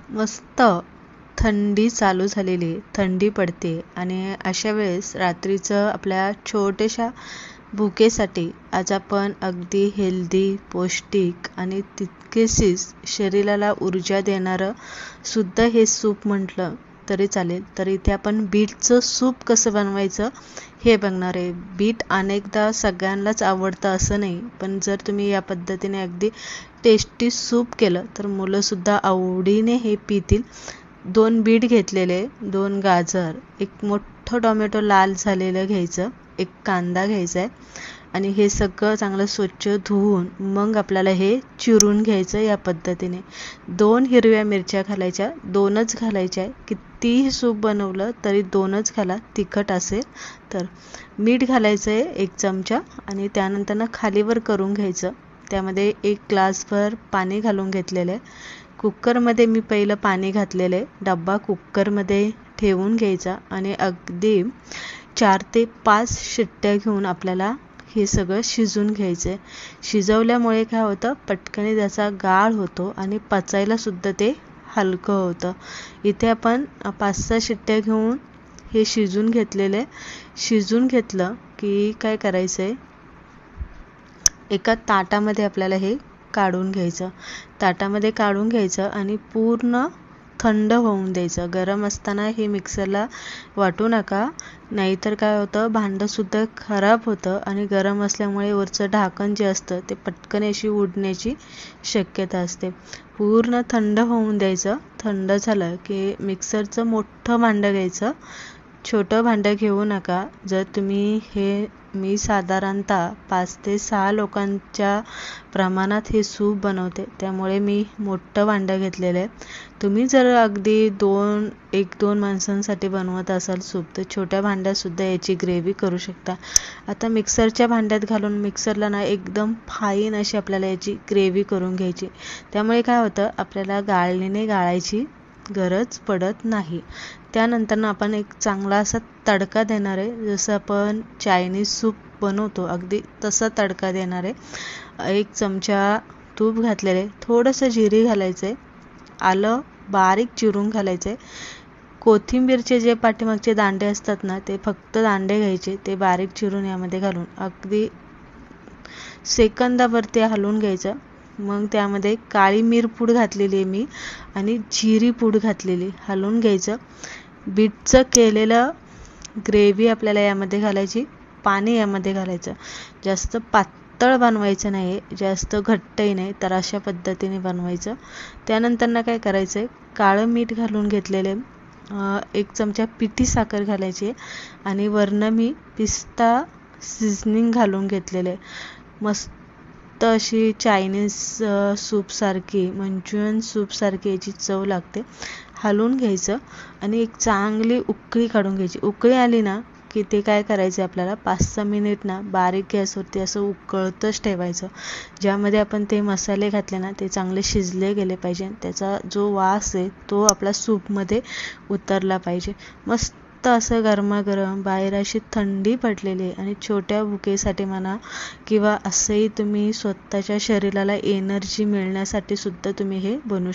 मस्त थंडी चालू झालेली, थंडी पडते आणि अशा वेळेस रात्रीचं आपल्या छोट्याशा भुकेसाठी आज आपण अगदी हेल्दी, पौष्टिक आणि तितकेशीच शरीराला ऊर्जा देणारं सुद्धा हे सूप म्हटलं तरी चालेल. तर इथे आपण बीटचं सूप कसं बनवायचं हे बघणार आहे. बीट अनेकदा सगळ्यांनाच आवडतं असं नाही, पण जर तुम्ही या पद्धतीने अगदी टेस्टी सूप केलं तर मुलंसुद्धा आवडीने हे पितील. 2 बीट घेतलेले, 2 गाजर, एक मोठं टोमॅटो लाल झालेलं घ्यायचं, एक कांदा घ्यायचा आहे आणि हे सगळं चांगलं स्वच्छ धुवून मग आपल्याला हे चिरून घ्यायचं या पद्धतीने. 2 हिरव्या मिरच्या घालायच्या, 2च घालायच्या आहे. कितीही सूप बनवलं तरी 2च घाला, तिखट असेल तर. मीठ घालायचं आहे 1 चमचा आणि त्यानंतर खालीवर करून घ्यायचं. त्यामध्ये 1 ग्लासभर पाणी घालून घेतलेलं आहे. कुकरमध्ये मी पहिलं पाणी घातलेलं आहे. डब्बा कुकरमध्ये ठेवून घ्यायचा आणि अगदी 4 ते 5 शिट्ट्या घेऊन आपल्याला हे सगळं शिजून घ्यायचं आहे. शिजवल्यामुळे काय होतं, पटकन त्याचा गाळ होतो आणि पचायला सुद्धा ते हलकं होतं. इथे आपण 5-6 शिट्ट्या घेऊन हे शिजून घेतलेलं आहे. शिजून घेतलं की काय करायचं आहे, एका ताटामध्ये आपल्याला हे काढून घ्यायचं. ताटामध्ये काढून घ्यायचं आणि पूर्ण थंड होऊन द्यायचं. गरम असताना हे मिक्सरला वाटू नका, नाहीतर काय होतं, भांडंसुद्धा खराब होतं आणि गरम असल्यामुळे वरचं ढाकण जे असतं ते पटकन अशी उडण्याची शक्यता असते. पूर्ण थंड होऊन द्यायचं. थंड झालं की मिक्सरचं मोठं भांडं घ्यायचं, छोटं भांडं घेऊ नका. जर तुम्ही हे, मी साधारणतः 5 ते 6 लोकांच्या प्रमाणात हे सूप बनवते, त्यामुळे मी मोठं भांडं घेतलेलं आहे. तुम्ही जर अगदी 1-2 माणसांसाठी बनवत असाल सूप तर छोट्या भांड्यातसुद्धा याची ग्रेव्ही करू शकता. आता मिक्सरच्या भांड्यात घालून मिक्सरला एकदम फाईन अशी आपल्याला याची ग्रेव्ही करून घ्यायची. त्यामुळे काय होतं, आपल्याला गाळणीने गाळायची गरज पडत नाही. त्यानंतर आपण एक चांगला असा तडका देणार आहे. जसं आपण चायनीज सूप बनवतो अगदी तसा तडका देणार आहे. 1 चमचा तूप घातलेलं आहे, थोडंसं जिरे घालायचं आहे, आलं बारीक चिरून घालायचं आहे. कोथिंबीरचे जे पाठीमागचे दांडे असतात ना, ते फक्त दांडे घ्यायचे, ते बारीक चिरून यामध्ये घालून अगदी सेकंदाभर ते हलवून घ्यायचं. मग त्यामध्ये काळी मिरपूड घातलेली आहे मी आणि जिरी पूड घातलेली, हलवून घ्यायचं. बीटचं केलेलं ग्रेव्ही आपल्याला यामध्ये घालायची, पाणी यामध्ये घालायचं. जास्त पातळ बनवायचं नाही, जास्त घट्टही नाही, तर अशा पद्धतीने बनवायचं. त्यानंतर काय करायचं आहे, काळं मीठ घालून घेतलेले, 1 चमचा पिठी साखर घालायची आहे आणि वरनं मी पिस्ता सीझनिंग घालून घेतलेले. मस्त अशी चायनीज सूपसारखी, मंचुरियन सूपसारखी याची चव लागते. हलवून घ्यायचं आणि एक चांगली उकळी काढून घ्यायची. उकळी आली ना की ते काय करायचं, आपल्याला 5-6 मिनिट ना बारीक गॅसवरती असं उकळतच ठेवायचं. ज्यामध्ये आपण ते मसाले घातले ना ते चांगले शिजले गेले पाहिजे, त्याचा जो वास आहे तो आपल्या सूपमध्ये उतरला पाहिजे. मस्त असं गरमागरम, बाहेर अशी थंडी पडलेली आहे आणि छोट्या भुकेसाठी म्हणा किंवा असंही तुम्ही स्वतःच्या शरीराला एनर्जी मिळण्यासाठी सुद्धा तुम्ही हे बनवू